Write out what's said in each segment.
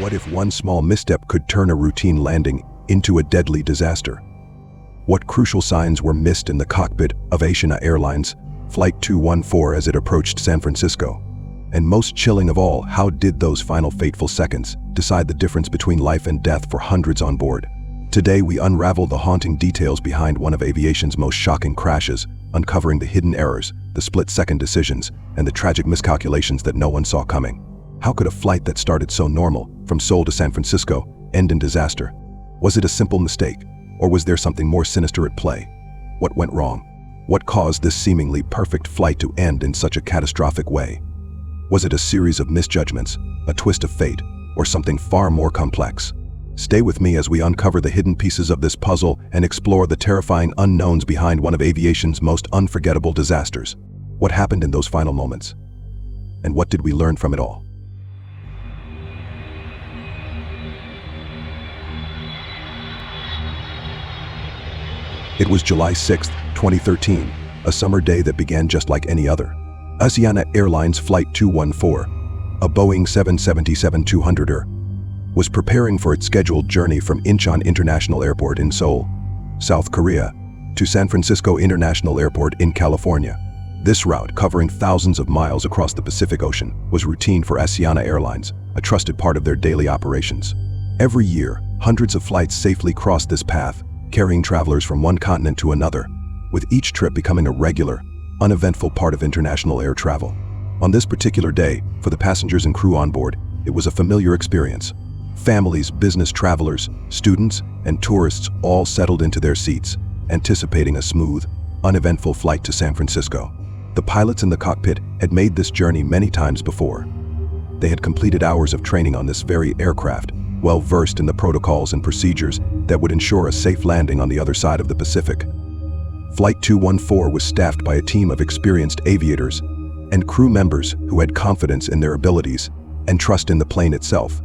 What if one small misstep could turn a routine landing into a deadly disaster? What crucial signs were missed in the cockpit of Asiana Airlines Flight 214 as it approached San Francisco? And most chilling of all, how did those final fateful seconds decide the difference between life and death for hundreds on board? Today we unravel the haunting details behind one of aviation's most shocking crashes, uncovering the hidden errors, the split-second decisions, and the tragic miscalculations that no one saw coming. How could a flight that started so normal, from Seoul to San Francisco, end in disaster? Was it a simple mistake, or was there something more sinister at play? What went wrong? What caused this seemingly perfect flight to end in such a catastrophic way? Was it a series of misjudgments, a twist of fate, or something far more complex? Stay with me as we uncover the hidden pieces of this puzzle and explore the terrifying unknowns behind one of aviation's most unforgettable disasters. What happened in those final moments? And what did we learn from it all? It was July 6, 2013, a summer day that began just like any other. Asiana Airlines Flight 214, a Boeing 777-200er, was preparing for its scheduled journey from Incheon International Airport in Seoul, South Korea, to San Francisco International Airport in California. This route, covering thousands of miles across the Pacific Ocean, was routine for Asiana Airlines, a trusted part of their daily operations. Every year, hundreds of flights safely crossed this path, carrying travelers from one continent to another, with each trip becoming a regular, uneventful part of international air travel. On this particular day, for the passengers and crew on board, it was a familiar experience. Families, business travelers, students, and tourists all settled into their seats, anticipating a smooth, uneventful flight to San Francisco. The pilots in the cockpit had made this journey many times before. They had completed hours of training on this very aircraft, well versed in the protocols and procedures that would ensure a safe landing on the other side of the Pacific. Flight 214 was staffed by a team of experienced aviators and crew members who had confidence in their abilities and trust in the plane itself,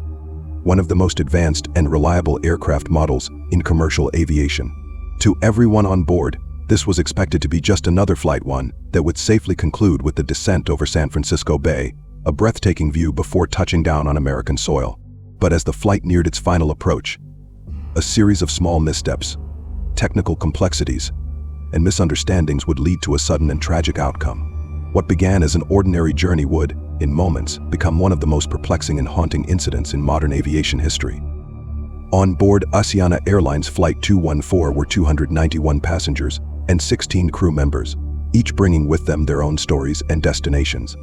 one of the most advanced and reliable aircraft models in commercial aviation. To everyone on board, this was expected to be just another Flight 1 that would safely conclude with the descent over San Francisco Bay, a breathtaking view before touching down on American soil. But as the flight neared its final approach, a series of small missteps, technical complexities, and misunderstandings would lead to a sudden and tragic outcome. What began as an ordinary journey would, in moments, become one of the most perplexing and haunting incidents in modern aviation history. On board Asiana Airlines Flight 214 were 291 passengers and 16 crew members, each bringing with them their own stories and destinations.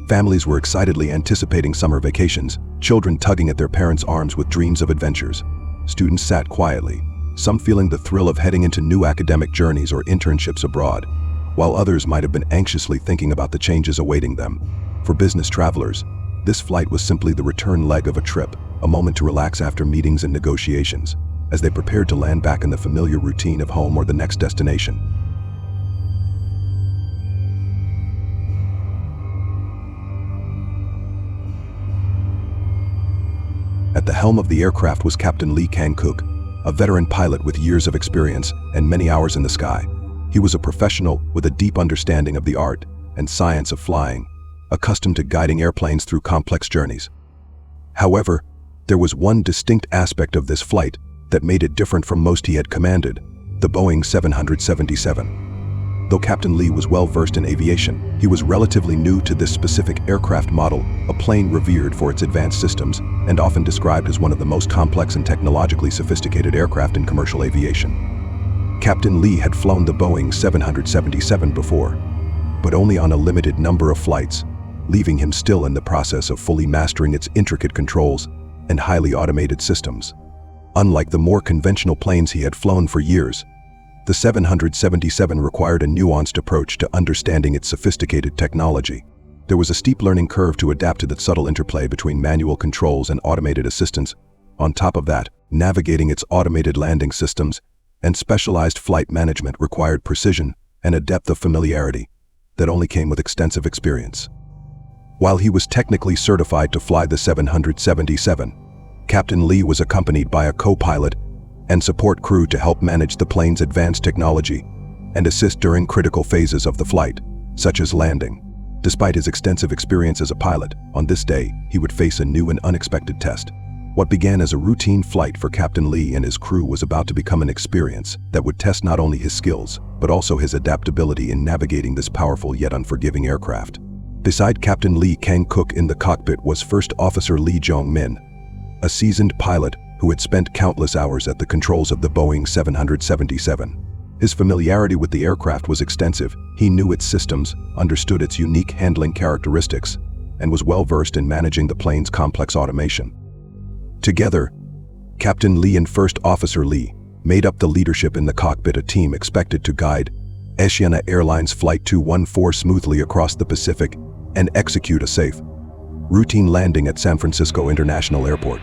Families were excitedly anticipating summer vacations, children tugging at their parents' arms with dreams of adventures. Students sat quietly, some feeling the thrill of heading into new academic journeys or internships abroad, while others might have been anxiously thinking about the changes awaiting them. For business travelers, this flight was simply the return leg of a trip, a moment to relax after meetings and negotiations, as they prepared to land back in the familiar routine of home or the next destination. At the helm of the aircraft was Captain Lee Kang-kook, a veteran pilot with years of experience and many hours in the sky. He was a professional with a deep understanding of the art and science of flying, accustomed to guiding airplanes through complex journeys. However, there was one distinct aspect of this flight that made it different from most he had commanded: the Boeing 777. Though Captain Lee was well versed in aviation, he was relatively new to this specific aircraft model, a plane revered for its advanced systems and often described as one of the most complex and technologically sophisticated aircraft in commercial aviation. Captain Lee had flown the Boeing 777 before, but only on a limited number of flights, leaving him still in the process of fully mastering its intricate controls and highly automated systems. Unlike the more conventional planes he had flown for years, the 777 required a nuanced approach to understanding its sophisticated technology. There was a steep learning curve to adapt to the subtle interplay between manual controls and automated assistance. On top of that, navigating its automated landing systems and specialized flight management required precision and a depth of familiarity that only came with extensive experience. While he was technically certified to fly the 777, Captain Lee was accompanied by a co-pilot and support crew to help manage the plane's advanced technology and assist during critical phases of the flight, such as landing. Despite his extensive experience as a pilot, on this day, he would face a new and unexpected test. What began as a routine flight for Captain Lee and his crew was about to become an experience that would test not only his skills, but also his adaptability in navigating this powerful yet unforgiving aircraft. Beside Captain Lee Kang-kook in the cockpit was First Officer Lee Jong-min, a seasoned pilot who had spent countless hours at the controls of the Boeing 777. His familiarity with the aircraft was extensive. He knew its systems, understood its unique handling characteristics, and was well-versed in managing the plane's complex automation. Together, Captain Lee and First Officer Lee made up the leadership in the cockpit, a team expected to guide Asiana Airlines Flight 214 smoothly across the Pacific and execute a safe, routine landing at San Francisco International Airport.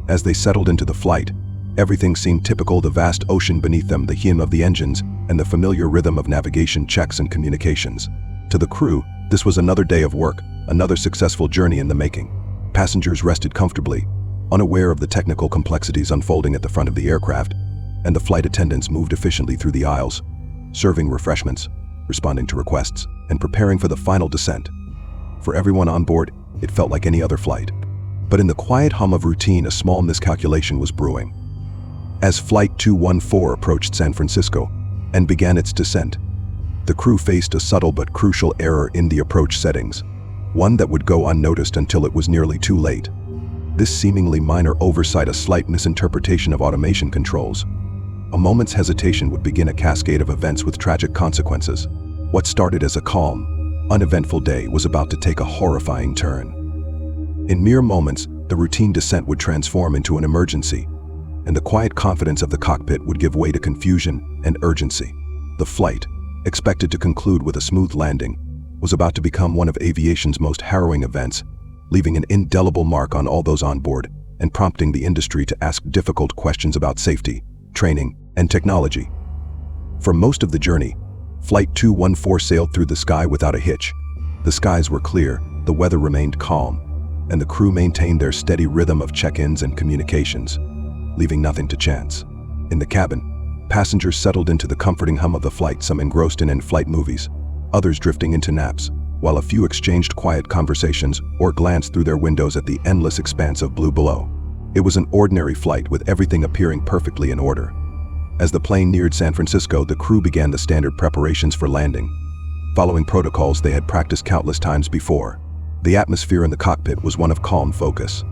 As they settled into the flight, everything seemed typical: the vast ocean beneath them, the hum of the engines, and the familiar rhythm of navigation checks and communications. To the crew, this was another day of work, another successful journey in the making. Passengers rested comfortably, unaware of the technical complexities unfolding at the front of the aircraft, and the flight attendants moved efficiently through the aisles, serving refreshments, responding to requests, and preparing for the final descent. For everyone on board, it felt like any other flight. But in the quiet hum of routine, a small miscalculation was brewing. As Flight 214 approached San Francisco and began its descent, the crew faced a subtle but crucial error in the approach settings, one that would go unnoticed until it was nearly too late. This seemingly minor oversight, a slight misinterpretation of automation controls, a moment's hesitation would begin a cascade of events with tragic consequences. What started as a calm, uneventful day was about to take a horrifying turn. In mere moments, the routine descent would transform into an emergency, and the quiet confidence of the cockpit would give way to confusion and urgency. The flight, expected to conclude with a smooth landing, was about to become one of aviation's most harrowing events, leaving an indelible mark on all those on board and prompting the industry to ask difficult questions about safety, training, and technology. For most of the journey, Flight 214 sailed through the sky without a hitch. The skies were clear, the weather remained calm, and the crew maintained their steady rhythm of check-ins and communications, leaving nothing to chance. In the cabin, passengers settled into the comforting hum of the flight, some engrossed in in-flight movies, others drifting into naps, while a few exchanged quiet conversations or glanced through their windows at the endless expanse of blue below. It was an ordinary flight with everything appearing perfectly in order. As the plane neared San Francisco, the crew began the standard preparations for landing, following protocols they had practiced countless times before. The atmosphere in the cockpit was one of calm focus.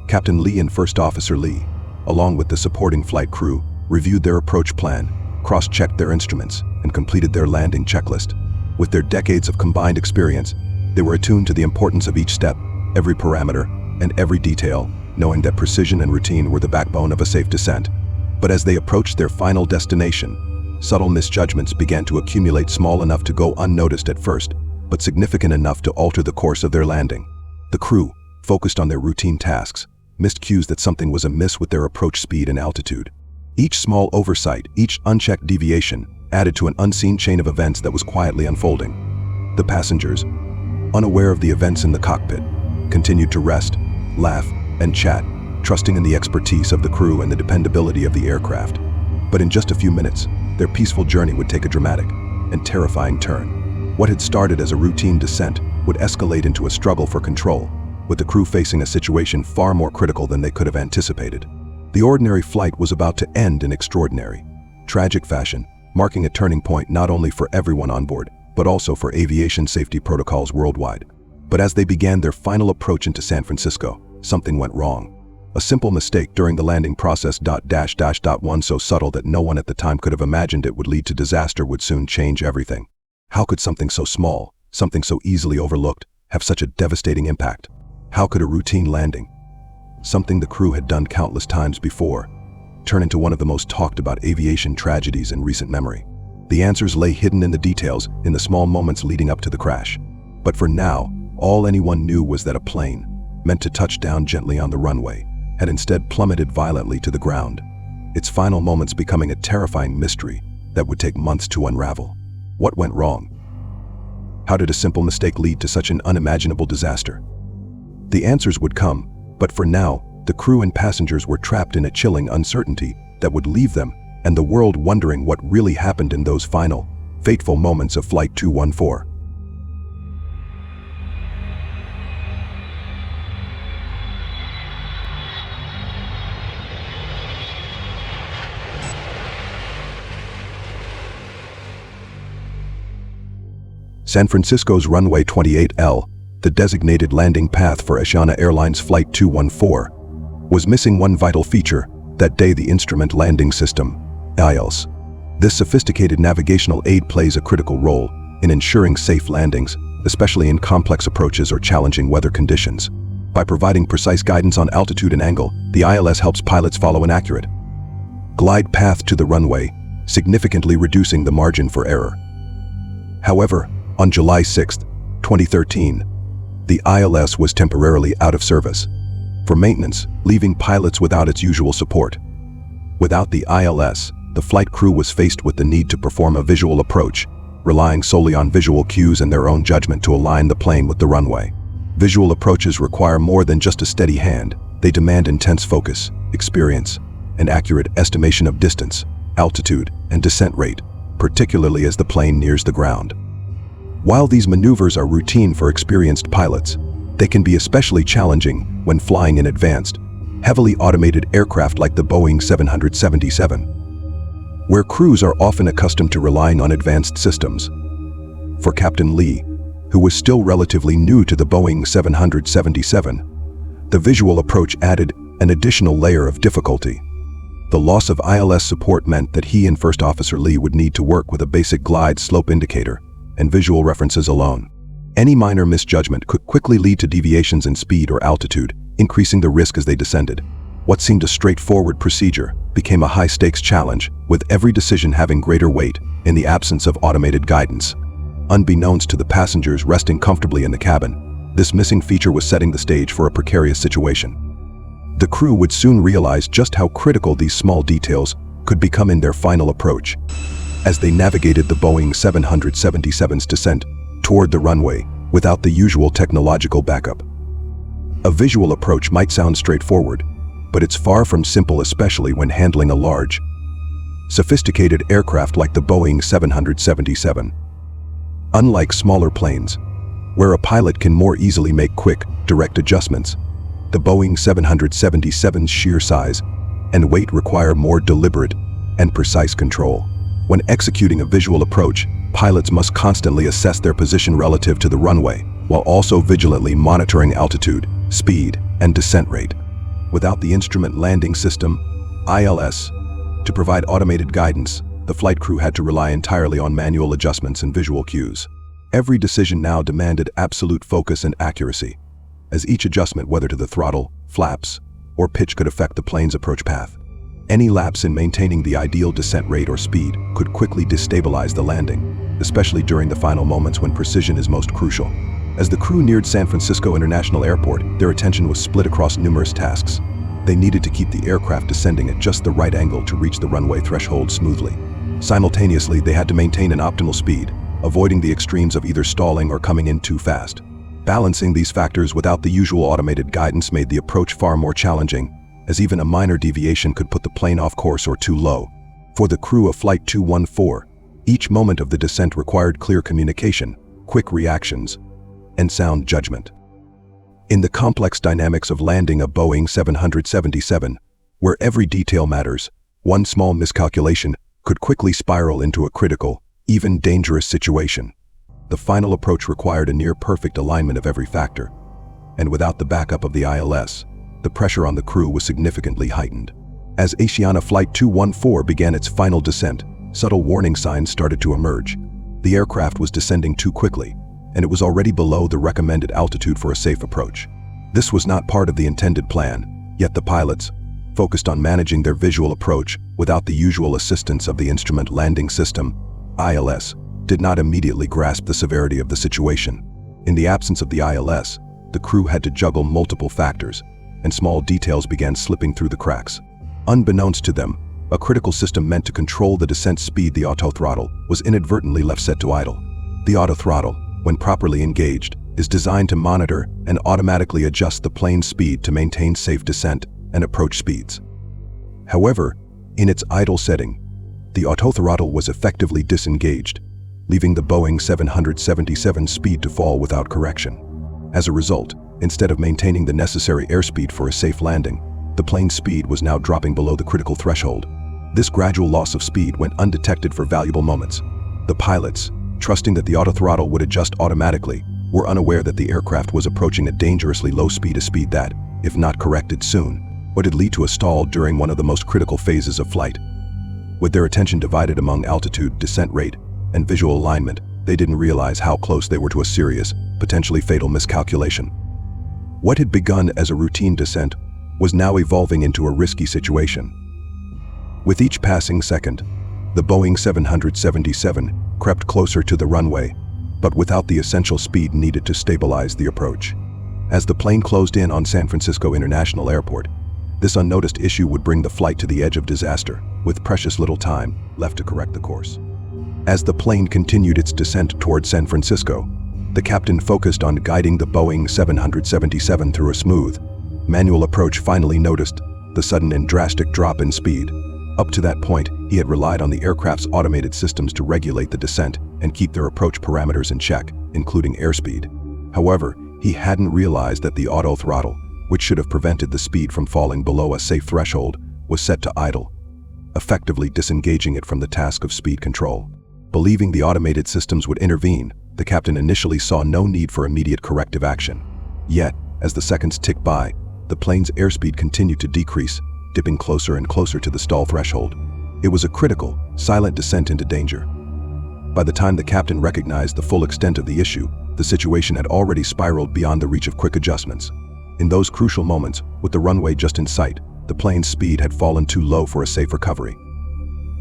Captain Lee and First Officer Lee, along with the supporting flight crew, reviewed their approach plan, cross-checked their instruments, and completed their landing checklist. With their decades of combined experience, they were attuned to the importance of each step, every parameter, and every detail, knowing that precision and routine were the backbone of a safe descent. But as they approached their final destination, subtle misjudgments began to accumulate, small enough to go unnoticed at first, but significant enough to alter the course of their landing. The crew, focused on their routine tasks, missed cues that something was amiss with their approach speed and altitude. Each small oversight, each unchecked deviation, added to an unseen chain of events that was quietly unfolding. The passengers, unaware of the events in the cockpit, continued to rest, laugh, and chat, trusting in the expertise of the crew and the dependability of the aircraft. But in just a few minutes, their peaceful journey would take a dramatic and terrifying turn. What had started as a routine descent would escalate into a struggle for control, with the crew facing a situation far more critical than they could have anticipated. The ordinary flight was about to end in extraordinary, tragic fashion, marking a turning point not only for everyone on board, but also for aviation safety protocols worldwide. But as they began their final approach into San Francisco, something went wrong. A simple mistake during the landing process, one so subtle that no one at the time could have imagined it would lead to disaster, would soon change everything. How could something so small, something so easily overlooked, have such a devastating impact? How could a routine landing, something the crew had done countless times before, turn into one of the most talked about aviation tragedies in recent memory? The answers lay hidden in the details, in the small moments leading up to the crash. But for now, all anyone knew was that a plane, meant to touch down gently on the runway, had instead plummeted violently to the ground, its final moments becoming a terrifying mystery that would take months to unravel. What went wrong? How did a simple mistake lead to such an unimaginable disaster? The answers would come, but for now, the crew and passengers were trapped in a chilling uncertainty that would leave them and the world wondering what really happened in those final, Fateful moments of Flight 214. San Francisco's runway 28L, the designated landing path for Asiana Airlines Flight 214, was missing one vital feature. That day, the Instrument Landing System, ILS. This sophisticated navigational aid plays a critical role in ensuring safe landings, especially in complex approaches or challenging weather conditions. By providing precise guidance on altitude and angle, the ILS helps pilots follow an accurate glide path to the runway, significantly reducing the margin for error. However, on July 6, 2013, the ILS was temporarily out of service for maintenance, leaving pilots without its usual support. Without the ILS, the flight crew was faced with the need to perform a visual approach, relying solely on visual cues and their own judgment to align the plane with the runway. Visual approaches require more than just a steady hand. They demand intense focus, experience, and accurate estimation of distance, altitude, and descent rate, particularly as the plane nears the ground. While these maneuvers are routine for experienced pilots, they can be especially challenging when flying in advanced, heavily automated aircraft like the Boeing 777, where crews are often accustomed to relying on advanced systems. For Captain Lee, who was still relatively new to the Boeing 777, the visual approach added an additional layer of difficulty. The loss of ILS support meant that he and First Officer Lee would need to work with a basic glide slope indicator and visual references alone. Any minor misjudgment could quickly lead to deviations in speed or altitude, increasing the risk as they descended. What seemed a straightforward procedure became a high-stakes challenge, with every decision having greater weight in the absence of automated guidance. Unbeknownst to the passengers resting comfortably in the cabin, this missing feature was setting the stage for a precarious situation. The crew would soon realize just how critical these small details could become in their final approach, as they navigated the Boeing 777's descent toward the runway without the usual technological backup. A visual approach might sound straightforward, but it's far from simple, especially when handling a large, sophisticated aircraft like the Boeing 777. Unlike smaller planes, where a pilot can more easily make quick, direct adjustments, the Boeing 777's sheer size and weight require more deliberate and precise control. When executing a visual approach, pilots must constantly assess their position relative to the runway, while also vigilantly monitoring altitude, speed, and descent rate. Without the Instrument Landing System, ILS, to provide automated guidance, the flight crew had to rely entirely on manual adjustments and visual cues. Every decision now demanded absolute focus and accuracy, as each adjustment, whether to the throttle, flaps, or pitch, could affect the plane's approach path. Any lapse in maintaining the ideal descent rate or speed could quickly destabilize the landing, especially during the final moments when precision is most crucial. As the crew neared San Francisco International Airport, their attention was split across numerous tasks. They needed to keep the aircraft descending at just the right angle to reach the runway threshold smoothly. Simultaneously, they had to maintain an optimal speed, avoiding the extremes of either stalling or coming in too fast. Balancing these factors without the usual automated guidance made the approach far more challenging, as even a minor deviation could put the plane off course or too low. For the crew of Flight 214, each moment of the descent required clear communication, quick reactions, and sound judgment. In the complex dynamics of landing a Boeing 777, where every detail matters, one small miscalculation could quickly spiral into a critical, even dangerous situation. The final approach required a near-perfect alignment of every factor, and without the backup of the ILS, the pressure on the crew was significantly heightened. As Asiana Flight 214 began its final descent, subtle warning signs started to emerge. The aircraft was descending too quickly, and it was already below the recommended altitude for a safe approach. This was not part of the intended plan, yet the pilots, focused on managing their visual approach without the usual assistance of the Instrument Landing System, ILS, did not immediately grasp the severity of the situation. In the absence of the ILS, the crew had to juggle multiple factors, and small details began slipping through the cracks. Unbeknownst to them, a critical system meant to control the descent speed, the autothrottle, was inadvertently left set to idle. The autothrottle, when properly engaged, is designed to monitor and automatically adjust the plane's speed to maintain safe descent and approach speeds. However, in its idle setting, the autothrottle was effectively disengaged, leaving the Boeing 777 speed to fall without correction. As a result, instead of maintaining the necessary airspeed for a safe landing, the plane's speed was now dropping below the critical threshold. This gradual loss of speed went undetected for valuable moments. The pilots, trusting that the autothrottle would adjust automatically, were unaware that the aircraft was approaching a dangerously low speed, a speed that, if not corrected soon, would lead to a stall during one of the most critical phases of flight. With their attention divided among altitude, descent rate, and visual alignment, they didn't realize how close they were to a serious, potentially fatal miscalculation. What had begun as a routine descent was now evolving into a risky situation. With each passing second, the Boeing 777 crept closer to the runway, but without the essential speed needed to stabilize the approach. As the plane closed in on San Francisco International Airport, this unnoticed issue would bring the flight to the edge of disaster, with precious little time left to correct the course. As the plane continued its descent toward San Francisco, the captain focused on guiding the Boeing 777 through a smooth, manual approach. Finally noticed the sudden and drastic drop in speed. Up to that point, he had relied on the aircraft's automated systems to regulate the descent and keep their approach parameters in check, including airspeed. However, he hadn't realized that the auto throttle, which should have prevented the speed from falling below a safe threshold, was set to idle, effectively disengaging it from the task of speed control. Believing the automated systems would intervene, the captain initially saw no need for immediate corrective action. Yet, as the seconds ticked by, the plane's airspeed continued to decrease, dipping closer and closer to the stall threshold. It was a critical, silent descent into danger. By the time the captain recognized the full extent of the issue, the situation had already spiraled beyond the reach of quick adjustments. In those crucial moments, with the runway just in sight, the plane's speed had fallen too low for a safe recovery.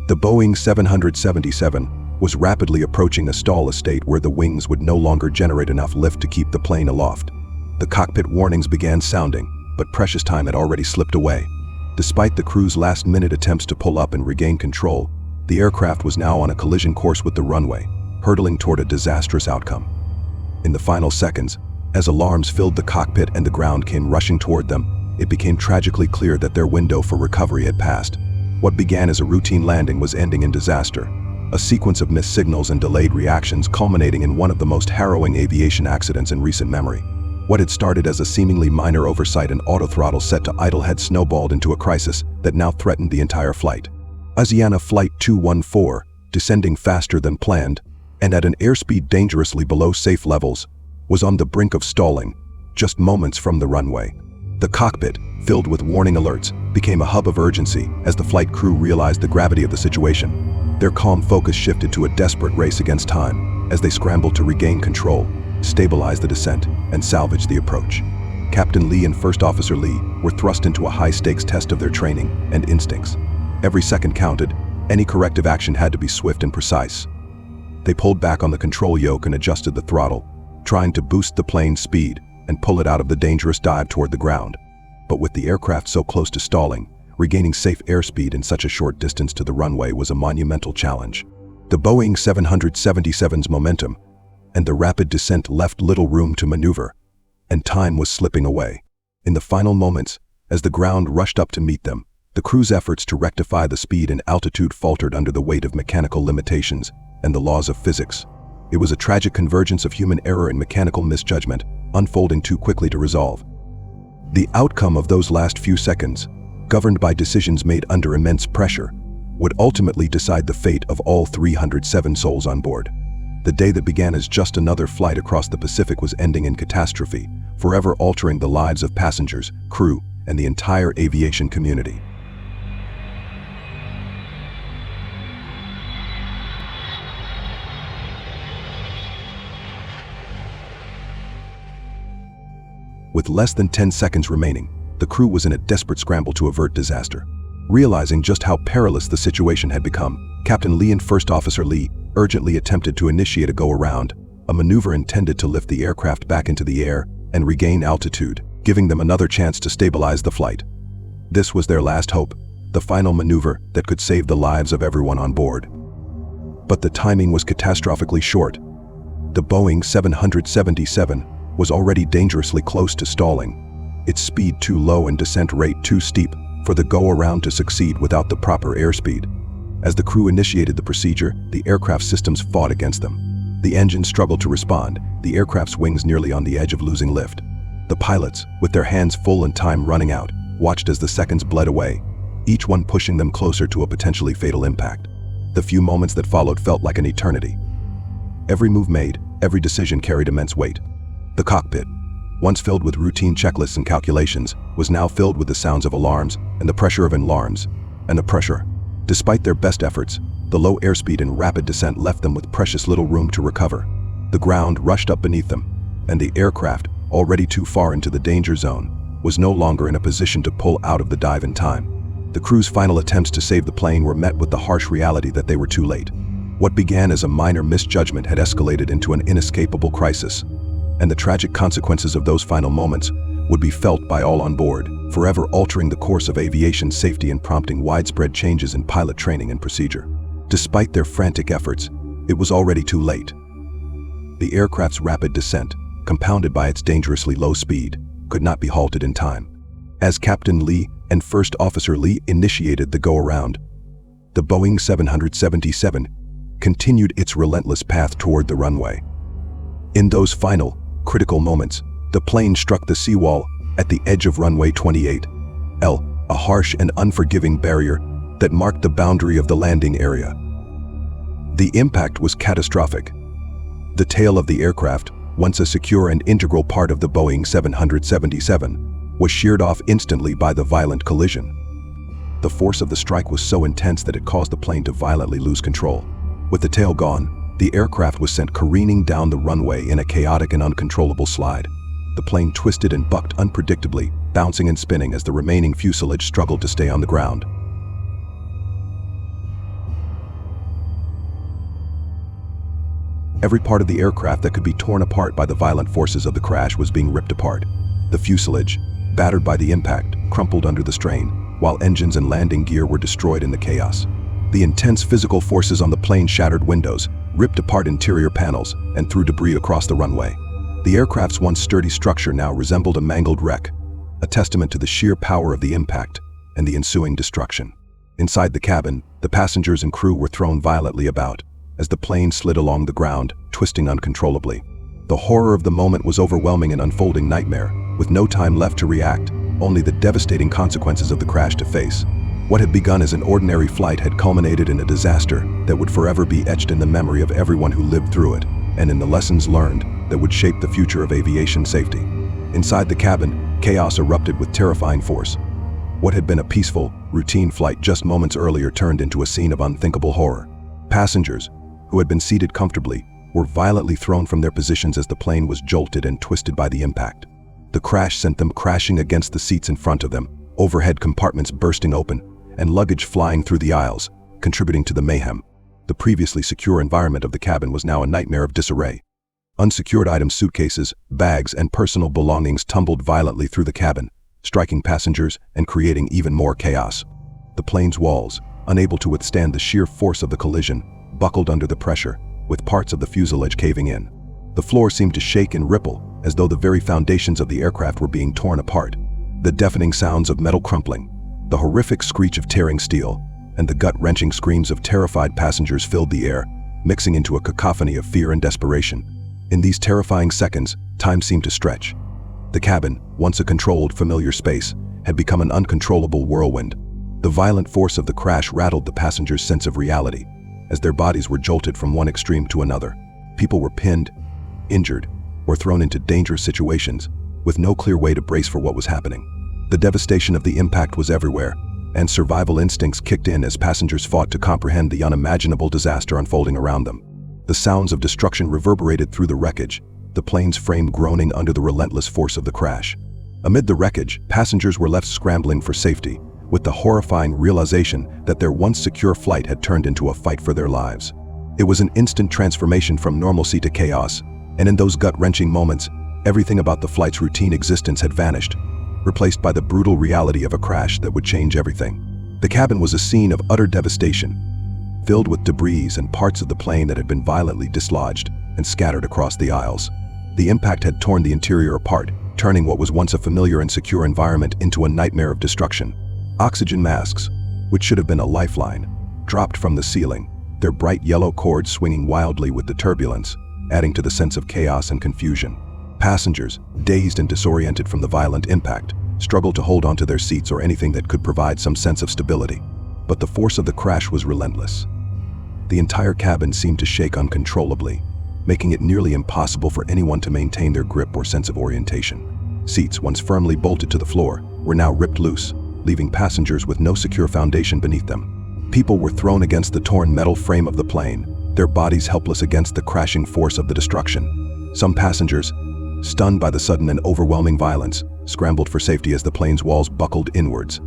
The Boeing 777 was rapidly approaching a stall state where the wings would no longer generate enough lift to keep the plane aloft. The cockpit warnings began sounding, but precious time had already slipped away. Despite the crew's last-minute attempts to pull up and regain control, the aircraft was now on a collision course with the runway, hurtling toward a disastrous outcome. In the final seconds, as alarms filled the cockpit and the ground came rushing toward them, it became tragically clear that their window for recovery had passed. What began as a routine landing was ending in disaster, a sequence of missed signals and delayed reactions culminating in one of the most harrowing aviation accidents in recent memory. What had started as a seemingly minor oversight and autothrottle set to idle had snowballed into a crisis that now threatened the entire flight. Asiana Flight 214, descending faster than planned, and at an airspeed dangerously below safe levels, was on the brink of stalling, just moments from the runway. The cockpit, filled with warning alerts, became a hub of urgency as the flight crew realized the gravity of the situation. Their calm focus shifted to a desperate race against time as they scrambled to regain control, stabilize the descent, and salvage the approach. Captain Lee and First Officer Lee were thrust into a high-stakes test of their training and instincts. Every second counted. Any corrective action had to be swift and precise. They pulled back on the control yoke and adjusted the throttle, trying to boost the plane's speed and pull it out of the dangerous dive toward the ground. But with the aircraft so close to stalling, regaining safe airspeed in such a short distance to the runway was a monumental challenge. The Boeing 777's momentum and the rapid descent left little room to maneuver, and time was slipping away. In the final moments, as the ground rushed up to meet them, the crew's efforts to rectify the speed and altitude faltered under the weight of mechanical limitations and the laws of physics. It was a tragic convergence of human error and mechanical misjudgment, unfolding too quickly to resolve. The outcome of those last few seconds, governed by decisions made under immense pressure, would ultimately decide the fate of all 307 souls on board. The day that began as just another flight across the Pacific was ending in catastrophe, forever altering the lives of passengers, crew, and the entire aviation community. With less than 10 seconds remaining, the crew was in a desperate scramble to avert disaster. Realizing just how perilous the situation had become, Captain Lee and First Officer Lee urgently attempted to initiate a go-around, a maneuver intended to lift the aircraft back into the air and regain altitude, giving them another chance to stabilize the flight. This was their last hope, the final maneuver that could save the lives of everyone on board. But the timing was catastrophically short. The Boeing 777 was already dangerously close to stalling, its speed too low and descent rate too steep for the go-around to succeed without the proper airspeed. As the crew initiated the procedure, the aircraft's systems fought against them. The engine struggled to respond, the aircraft's wings nearly on the edge of losing lift. The pilots, with their hands full and time running out, watched as the seconds bled away, each one pushing them closer to a potentially fatal impact. The few moments that followed felt like an eternity. Every move made, every decision carried immense weight. The cockpit, once filled with routine checklists and calculations, was now filled with the sounds of alarms and the pressure of alarms. And the pressure. Despite their best efforts, the low airspeed and rapid descent left them with precious little room to recover. The ground rushed up beneath them, and the aircraft, already too far into the danger zone, was no longer in a position to pull out of the dive in time. The crew's final attempts to save the plane were met with the harsh reality that they were too late. What began as a minor misjudgment had escalated into an inescapable crisis, and the tragic consequences of those final moments would be felt by all on board, forever altering the course of aviation safety and prompting widespread changes in pilot training and procedure. Despite their frantic efforts, it was already too late. The aircraft's rapid descent, compounded by its dangerously low speed, could not be halted in time. As Captain Lee and First Officer Lee initiated the go-around, the Boeing 777 continued its relentless path toward the runway. In those final, critical moments, the plane struck the seawall at the edge of runway 28L, a harsh and unforgiving barrier that marked the boundary of the landing area. The impact was catastrophic. The tail of the aircraft, once a secure and integral part of the Boeing 777, was sheared off instantly by the violent collision. The force of the strike was so intense that it caused the plane to violently lose control. With the tail gone, the aircraft was sent careening down the runway in a chaotic and uncontrollable slide. The plane twisted and bucked unpredictably, bouncing and spinning as the remaining fuselage struggled to stay on the ground. Every part of the aircraft that could be torn apart by the violent forces of the crash was being ripped apart. The fuselage, battered by the impact, crumpled under the strain, while engines and landing gear were destroyed in the chaos. The intense physical forces on the plane shattered windows, ripped apart interior panels, and threw debris across the runway. The aircraft's once sturdy structure now resembled a mangled wreck, a testament to the sheer power of the impact and the ensuing destruction. Inside the cabin, the passengers and crew were thrown violently about as the plane slid along the ground, twisting uncontrollably. The horror of the moment was overwhelming an unfolding nightmare, with no time left to react, only the devastating consequences of the crash to face. What had begun as an ordinary flight had culminated in a disaster that would forever be etched in the memory of everyone who lived through it, and in the lessons learned that would shape the future of aviation safety. Inside the cabin, chaos erupted with terrifying force. What had been a peaceful, routine flight just moments earlier turned into a scene of unthinkable horror. Passengers, who had been seated comfortably, were violently thrown from their positions as the plane was jolted and twisted by the impact. The crash sent them crashing against the seats in front of them, overhead compartments bursting open, and luggage flying through the aisles, contributing to the mayhem. The previously secure environment of the cabin was now a nightmare of disarray. Unsecured items, suitcases, bags, and personal belongings tumbled violently through the cabin, striking passengers and creating even more chaos. The plane's walls, unable to withstand the sheer force of the collision, buckled under the pressure, with parts of the fuselage caving in. The floor seemed to shake and ripple, as though the very foundations of the aircraft were being torn apart. The deafening sounds of metal crumpling, the horrific screech of tearing steel, and the gut-wrenching screams of terrified passengers filled the air, mixing into a cacophony of fear and desperation. In these terrifying seconds, time seemed to stretch. The cabin, once a controlled, familiar space, had become an uncontrollable whirlwind. The violent force of the crash rattled the passengers' sense of reality, as their bodies were jolted from one extreme to another. People were pinned, injured, or thrown into dangerous situations, with no clear way to brace for what was happening. The devastation of the impact was everywhere, and survival instincts kicked in as passengers fought to comprehend the unimaginable disaster unfolding around them. The sounds of destruction reverberated through the wreckage, the plane's frame groaning under the relentless force of the crash. Amid the wreckage, passengers were left scrambling for safety, with the horrifying realization that their once secure flight had turned into a fight for their lives. It was an instant transformation from normalcy to chaos, and in those gut-wrenching moments, everything about the flight's routine existence had vanished, replaced by the brutal reality of a crash that would change everything. The cabin was a scene of utter devastation, filled with debris and parts of the plane that had been violently dislodged and scattered across the aisles. The impact had torn the interior apart, turning what was once a familiar and secure environment into a nightmare of destruction. Oxygen masks, which should have been a lifeline, dropped from the ceiling, their bright yellow cords swinging wildly with the turbulence, adding to the sense of chaos and confusion. Passengers, dazed and disoriented from the violent impact, struggled to hold onto their seats or anything that could provide some sense of stability. But the force of the crash was relentless. The entire cabin seemed to shake uncontrollably, making it nearly impossible for anyone to maintain their grip or sense of orientation. Seats, once firmly bolted to the floor, were now ripped loose, leaving passengers with no secure foundation beneath them. People were thrown against the torn metal frame of the plane, their bodies helpless against the crashing force of the destruction. Some passengers, stunned by the sudden and overwhelming violence, scrambled for safety as the plane's walls buckled inwards,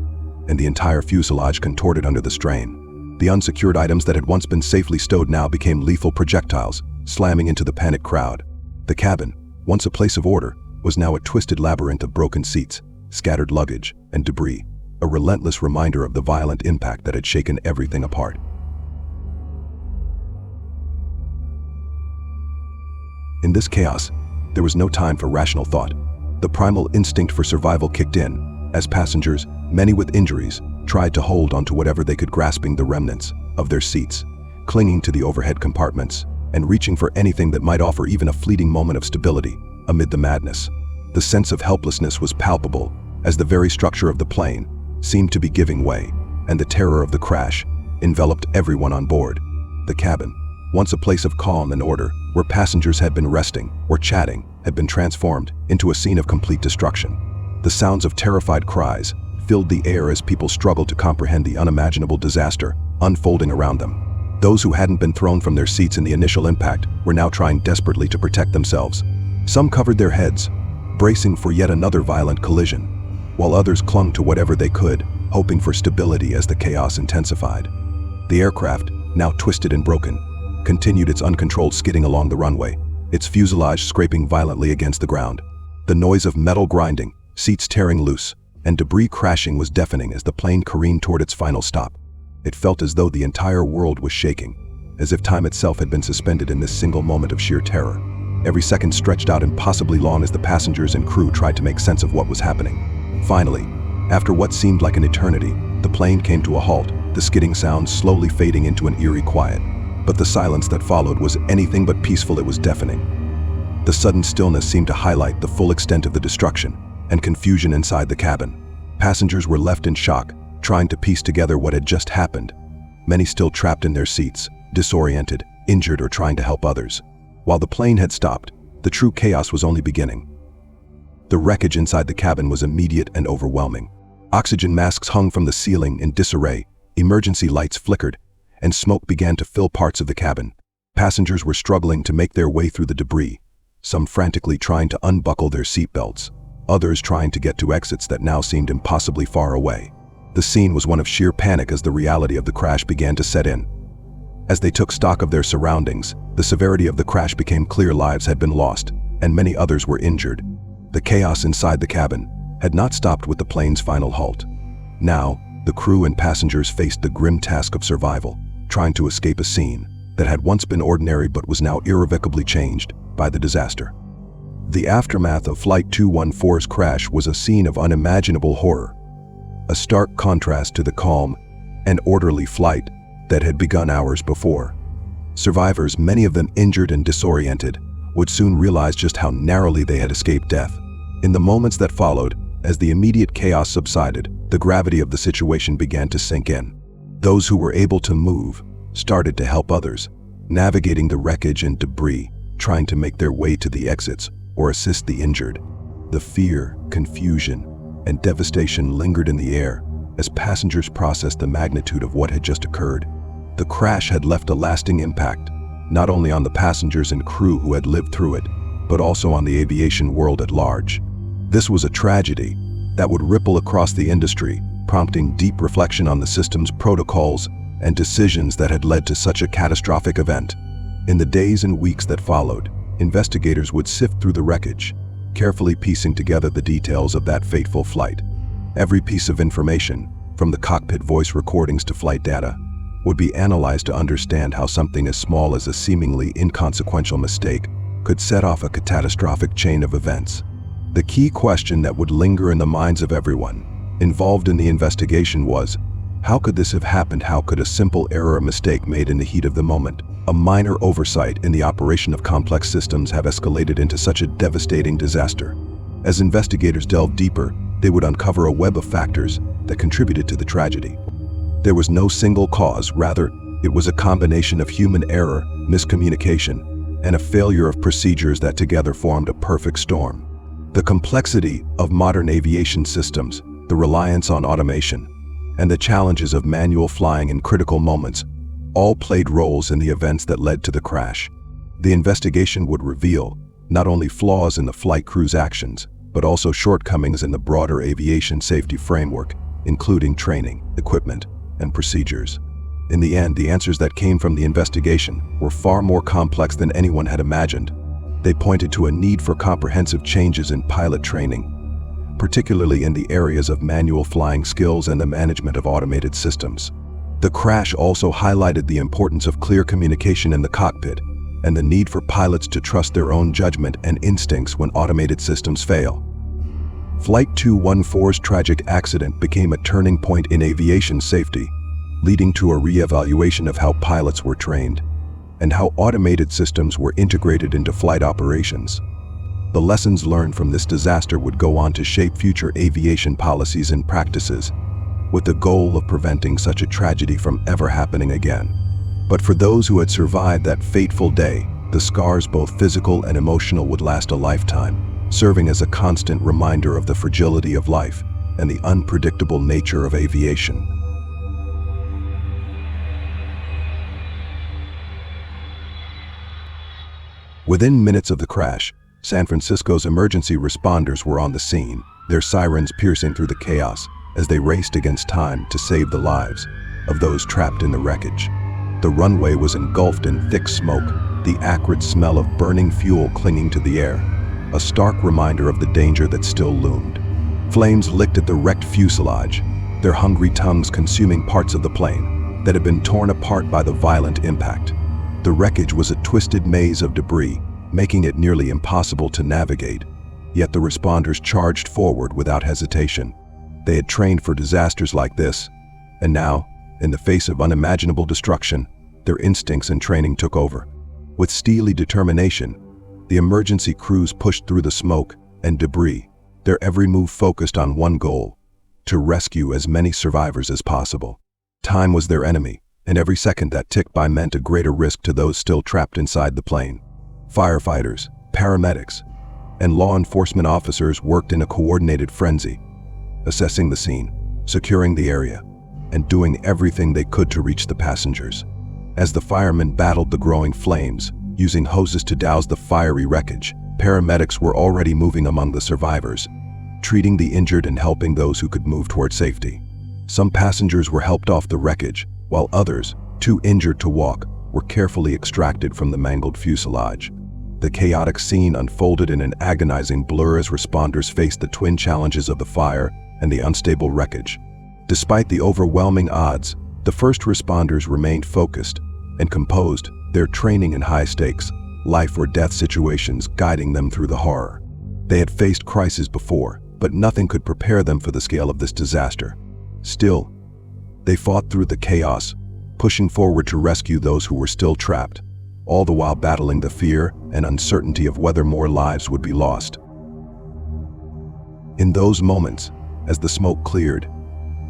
and the entire fuselage contorted under the strain. The unsecured items that had once been safely stowed now became lethal projectiles, slamming into the panicked crowd. The cabin, once a place of order, was now a twisted labyrinth of broken seats, scattered luggage, and debris, a relentless reminder of the violent impact that had shaken everything apart. In this chaos, there was no time for rational thought. The primal instinct for survival kicked in, as passengers, many with injuries, tried to hold onto whatever they could, grasping the remnants of their seats, clinging to the overhead compartments, and reaching for anything that might offer even a fleeting moment of stability amid the madness. The sense of helplessness was palpable, as the very structure of the plane seemed to be giving way, and the terror of the crash enveloped everyone on board. The cabin, once a place of calm and order, where passengers had been resting or chatting, had been transformed into a scene of complete destruction. The sounds of terrified cries filled the air as people struggled to comprehend the unimaginable disaster unfolding around them. Those who hadn't been thrown from their seats in the initial impact were now trying desperately to protect themselves. Some covered their heads, bracing for yet another violent collision, while others clung to whatever they could, hoping for stability as the chaos intensified. The aircraft, now twisted and broken, continued its uncontrolled skidding along the runway, its fuselage scraping violently against the ground. The noise of metal grinding, seats tearing loose, and debris crashing was deafening as the plane careened toward its final stop. It felt as though the entire world was shaking, as if time itself had been suspended in this single moment of sheer terror. Every second stretched out impossibly long as the passengers and crew tried to make sense of what was happening. Finally, after what seemed like an eternity, the plane came to a halt, the skidding sound slowly fading into an eerie quiet. But the silence that followed was anything but peaceful. It was deafening. The sudden stillness seemed to highlight the full extent of the destruction and confusion inside the cabin. Passengers were left in shock, trying to piece together what had just happened, many still trapped in their seats, disoriented, injured, or trying to help others. While the plane had stopped, the true chaos was only beginning. The wreckage inside the cabin was immediate and overwhelming. Oxygen masks hung from the ceiling in disarray, emergency lights flickered, and smoke began to fill parts of the cabin. Passengers were struggling to make their way through the debris, some frantically trying to unbuckle their seatbelts, others trying to get to exits that now seemed impossibly far away. The scene was one of sheer panic as the reality of the crash began to set in. As they took stock of their surroundings, the severity of the crash became clear. Lives had been lost, and many others were injured. The chaos inside the cabin had not stopped with the plane's final halt. Now, the crew and passengers faced the grim task of survival, trying to escape a scene that had once been ordinary but was now irrevocably changed by the disaster. The aftermath of Flight 214's crash was a scene of unimaginable horror, a stark contrast to the calm and orderly flight that had begun hours before. Survivors, many of them injured and disoriented, would soon realize just how narrowly they had escaped death. In the moments that followed, as the immediate chaos subsided, the gravity of the situation began to sink in. Those who were able to move started to help others, navigating the wreckage and debris, trying to make their way to the exits or assist the injured. The fear, confusion, and devastation lingered in the air as passengers processed the magnitude of what had just occurred. The crash had left a lasting impact, not only on the passengers and crew who had lived through it, but also on the aviation world at large. This was a tragedy that would ripple across the industry, prompting deep reflection on the system's protocols and decisions that had led to such a catastrophic event. In the days and weeks that followed, investigators would sift through the wreckage, carefully piecing together the details of that fateful flight. Every piece of information, from the cockpit voice recordings to flight data, would be analyzed to understand how something as small as a seemingly inconsequential mistake could set off a catastrophic chain of events. The key question that would linger in the minds of everyone involved in the investigation was, How could this have happened? How could a simple error or mistake made in the heat of the moment, a minor oversight in the operation of complex systems, have escalated into such a devastating disaster? As investigators delved deeper, they would uncover a web of factors that contributed to the tragedy. There was no single cause, rather, it was a combination of human error, miscommunication, and a failure of procedures that together formed a perfect storm. The complexity of modern aviation systems, the reliance on automation, and the challenges of manual flying in critical moments all played roles in the events that led to the crash. The investigation would reveal not only flaws in the flight crew's actions, but also shortcomings in the broader aviation safety framework, including training, equipment, and procedures. In the end, the answers that came from the investigation were far more complex than anyone had imagined. They pointed to a need for comprehensive changes in pilot training, particularly in the areas of manual flying skills and the management of automated systems. The crash also highlighted the importance of clear communication in the cockpit and the need for pilots to trust their own judgment and instincts when automated systems fail. Flight 214's tragic accident became a turning point in aviation safety, leading to a re-evaluation of how pilots were trained and how automated systems were integrated into flight operations. The lessons learned from this disaster would go on to shape future aviation policies and practices, with the goal of preventing such a tragedy from ever happening again. But for those who had survived that fateful day, the scars, both physical and emotional, would last a lifetime, serving as a constant reminder of the fragility of life and the unpredictable nature of aviation. Within minutes of the crash, San Francisco's emergency responders were on the scene, their sirens piercing through the chaos as they raced against time to save the lives of those trapped in the wreckage. The runway was engulfed in thick smoke, the acrid smell of burning fuel clinging to the air, a stark reminder of the danger that still loomed. Flames licked at the wrecked fuselage, their hungry tongues consuming parts of the plane that had been torn apart by the violent impact. The wreckage was a twisted maze of debris, making it nearly impossible to navigate. Yet the responders charged forward without hesitation. They had trained for disasters like this, and now, in the face of unimaginable destruction, their instincts and training took over. With steely determination, the emergency crews pushed through the smoke and debris, their every move focused on one goal: to rescue as many survivors as possible. Time was their enemy, and every second that ticked by meant a greater risk to those still trapped inside the plane. Firefighters, paramedics, and law enforcement officers worked in a coordinated frenzy, assessing the scene, securing the area, and doing everything they could to reach the passengers. As the firemen battled the growing flames, using hoses to douse the fiery wreckage, paramedics were already moving among the survivors, treating the injured and helping those who could move toward safety. Some passengers were helped off the wreckage, while others, too injured to walk, were carefully extracted from the mangled fuselage. The chaotic scene unfolded in an agonizing blur as responders faced the twin challenges of the fire and the unstable wreckage. Despite the overwhelming odds, the first responders remained focused and composed, their training in high-stakes, life or death situations guiding them through the horror. They had faced crises before, but nothing could prepare them for the scale of this disaster. Still, they fought through the chaos, pushing forward to rescue those who were still trapped, all the while battling the fear and uncertainty of whether more lives would be lost. In those moments, as the smoke cleared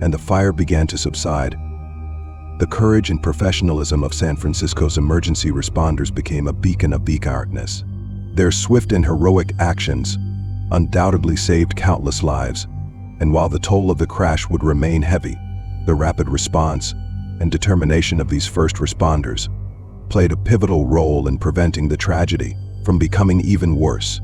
and the fire began to subside, the courage and professionalism of San Francisco's emergency responders became a beacon of darkness. Their swift and heroic actions undoubtedly saved countless lives, and while the toll of the crash would remain heavy, the rapid response and determination of these first responders played a pivotal role in preventing the tragedy from becoming even worse.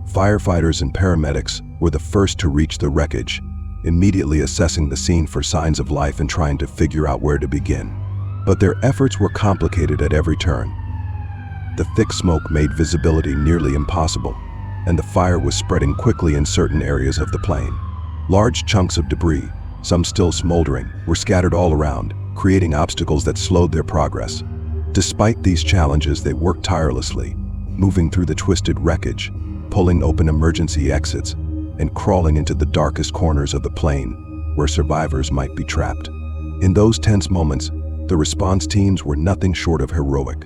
Firefighters and paramedics were the first to reach the wreckage, immediately assessing the scene for signs of life and trying to figure out where to begin. But their efforts were complicated at every turn. The thick smoke made visibility nearly impossible, and the fire was spreading quickly in certain areas of the plane. Large chunks of debris, some still smoldering, were scattered all around, creating obstacles that slowed their progress. Despite these challenges, they worked tirelessly, moving through the twisted wreckage, pulling open emergency exits, and crawling into the darkest corners of the plane where survivors might be trapped. In those tense moments, the response teams were nothing short of heroic.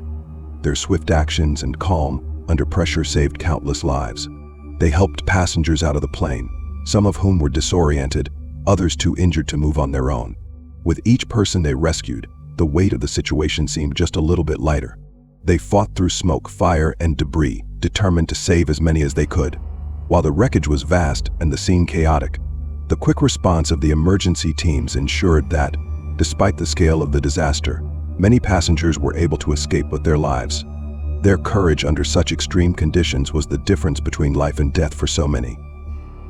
Their swift actions and calm under pressure saved countless lives. They helped passengers out of the plane, some of whom were disoriented, others too injured to move on their own. With each person they rescued, the weight of the situation seemed just a little bit lighter. They fought through smoke, fire, and debris, determined to save as many as they could. While the wreckage was vast and the scene chaotic, the quick response of the emergency teams ensured that, despite the scale of the disaster, many passengers were able to escape with their lives. Their courage under such extreme conditions was the difference between life and death for so many,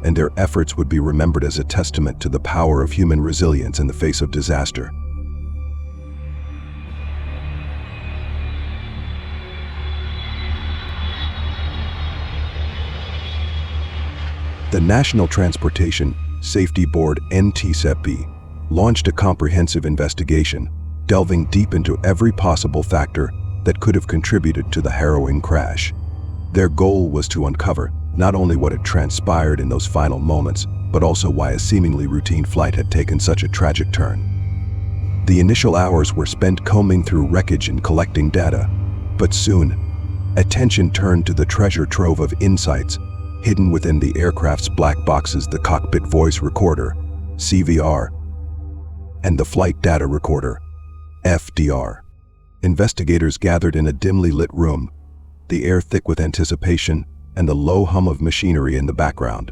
and their efforts would be remembered as a testament to the power of human resilience in the face of disaster. The National Transportation Safety Board (NTSB) launched a comprehensive investigation, delving deep into every possible factor that could have contributed to the harrowing crash. Their goal was to uncover not only what had transpired in those final moments, but also why a seemingly routine flight had taken such a tragic turn. The initial hours were spent combing through wreckage and collecting data, but soon, attention turned to the treasure trove of insights hidden within the aircraft's black boxes: the cockpit voice recorder, CVR, and the flight data recorder, FDR. Investigators gathered in a dimly lit room, the air thick with anticipation and the low hum of machinery in the background.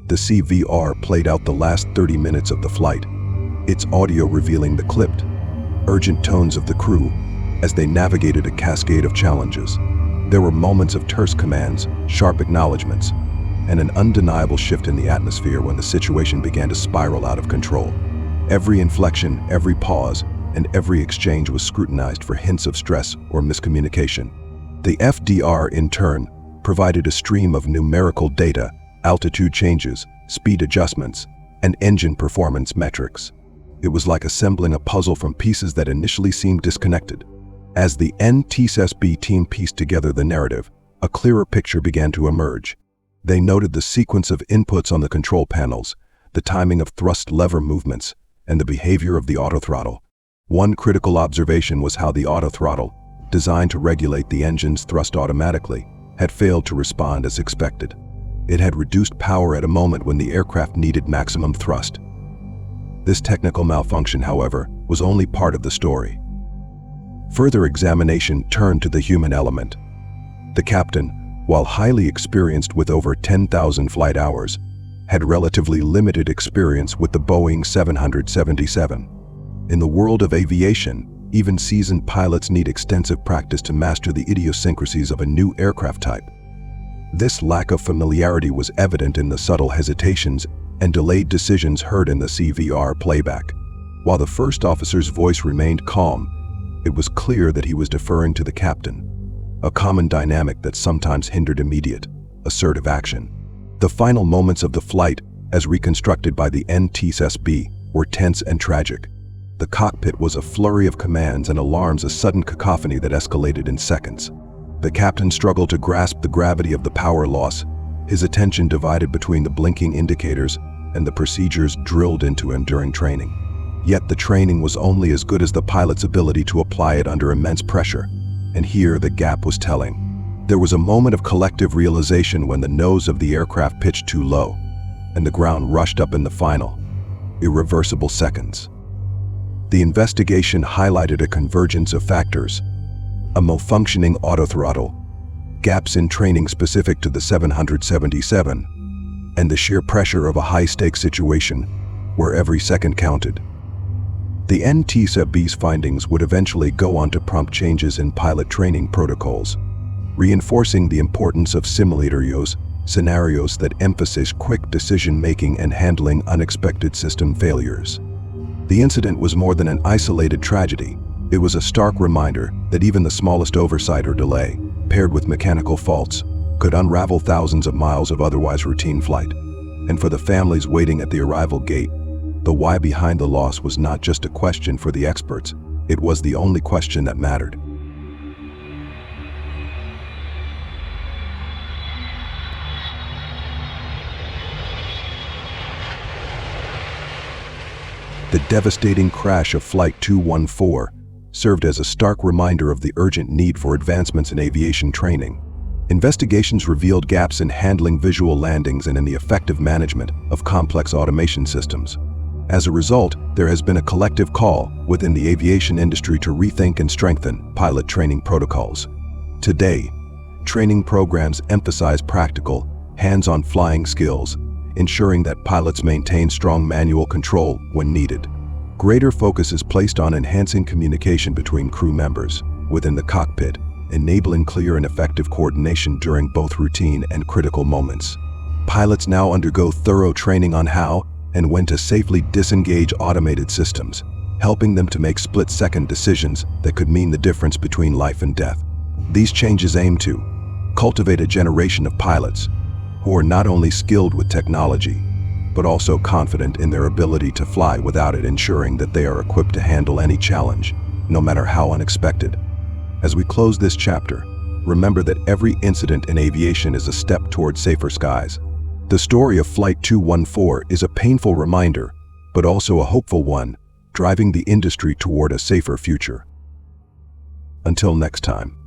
The CVR played out the last 30 minutes of the flight, its audio revealing the clipped, urgent tones of the crew as they navigated a cascade of challenges. There were moments of terse commands, sharp acknowledgments, and an undeniable shift in the atmosphere when the situation began to spiral out of control. Every inflection, every pause, and every exchange was scrutinized for hints of stress or miscommunication. The FDR, in turn, provided a stream of numerical data, altitude changes, speed adjustments, and engine performance metrics. It was like assembling a puzzle from pieces that initially seemed disconnected. As the NTSB team pieced together the narrative, a clearer picture began to emerge. They noted the sequence of inputs on the control panels, the timing of thrust lever movements, and the behavior of the autothrottle. One critical observation was how the autothrottle, designed to regulate the engine's thrust automatically, had failed to respond as expected. It had reduced power at a moment when the aircraft needed maximum thrust. This technical malfunction, however, was only part of the story. Further examination turned to the human element. The captain, while highly experienced with over 10,000 flight hours, had relatively limited experience with the Boeing 777. In the world of aviation, even seasoned pilots need extensive practice to master the idiosyncrasies of a new aircraft type. This lack of familiarity was evident in the subtle hesitations and delayed decisions heard in the CVR playback. While the first officer's voice remained calm, it was clear that he was deferring to the captain, a common dynamic that sometimes hindered immediate, assertive action. The final moments of the flight, as reconstructed by the NTSB, were tense and tragic. The cockpit was a flurry of commands and alarms, a sudden cacophony that escalated in seconds. The captain struggled to grasp the gravity of the power loss, his attention divided between the blinking indicators and the procedures drilled into him during training. Yet the training was only as good as the pilot's ability to apply it under immense pressure, and here the gap was telling. There was a moment of collective realization when the nose of the aircraft pitched too low, and the ground rushed up in the final, irreversible seconds. The investigation highlighted a convergence of factors: a malfunctioning autothrottle, gaps in training specific to the 777, and the sheer pressure of a high-stakes situation where every second counted. The NTSB's findings would eventually go on to prompt changes in pilot training protocols, reinforcing the importance of scenarios that emphasize quick decision-making and handling unexpected system failures. The incident was more than an isolated tragedy. It was a stark reminder that even the smallest oversight or delay, paired with mechanical faults, could unravel thousands of miles of otherwise routine flight. And for the families waiting at the arrival gate, the why behind the loss was not just a question for the experts, it was the only question that mattered. The devastating crash of Flight 214 served as a stark reminder of the urgent need for advancements in aviation training. Investigations revealed gaps in handling visual landings and in the effective management of complex automation systems. As a result, there has been a collective call within the aviation industry to rethink and strengthen pilot training protocols. Today, training programs emphasize practical, hands-on flying skills, ensuring that pilots maintain strong manual control when needed. Greater focus is placed on enhancing communication between crew members within the cockpit, enabling clear and effective coordination during both routine and critical moments. Pilots now undergo thorough training on how and when to safely disengage automated systems, helping them to make split-second decisions that could mean the difference between life and death. These changes aim to cultivate a generation of pilots who are not only skilled with technology, but also confident in their ability to fly without it, ensuring that they are equipped to handle any challenge, no matter how unexpected. As we close this chapter, remember that every incident in aviation is a step toward safer skies. The story of Flight 214 is a painful reminder, but also a hopeful one, driving the industry toward a safer future. Until next time.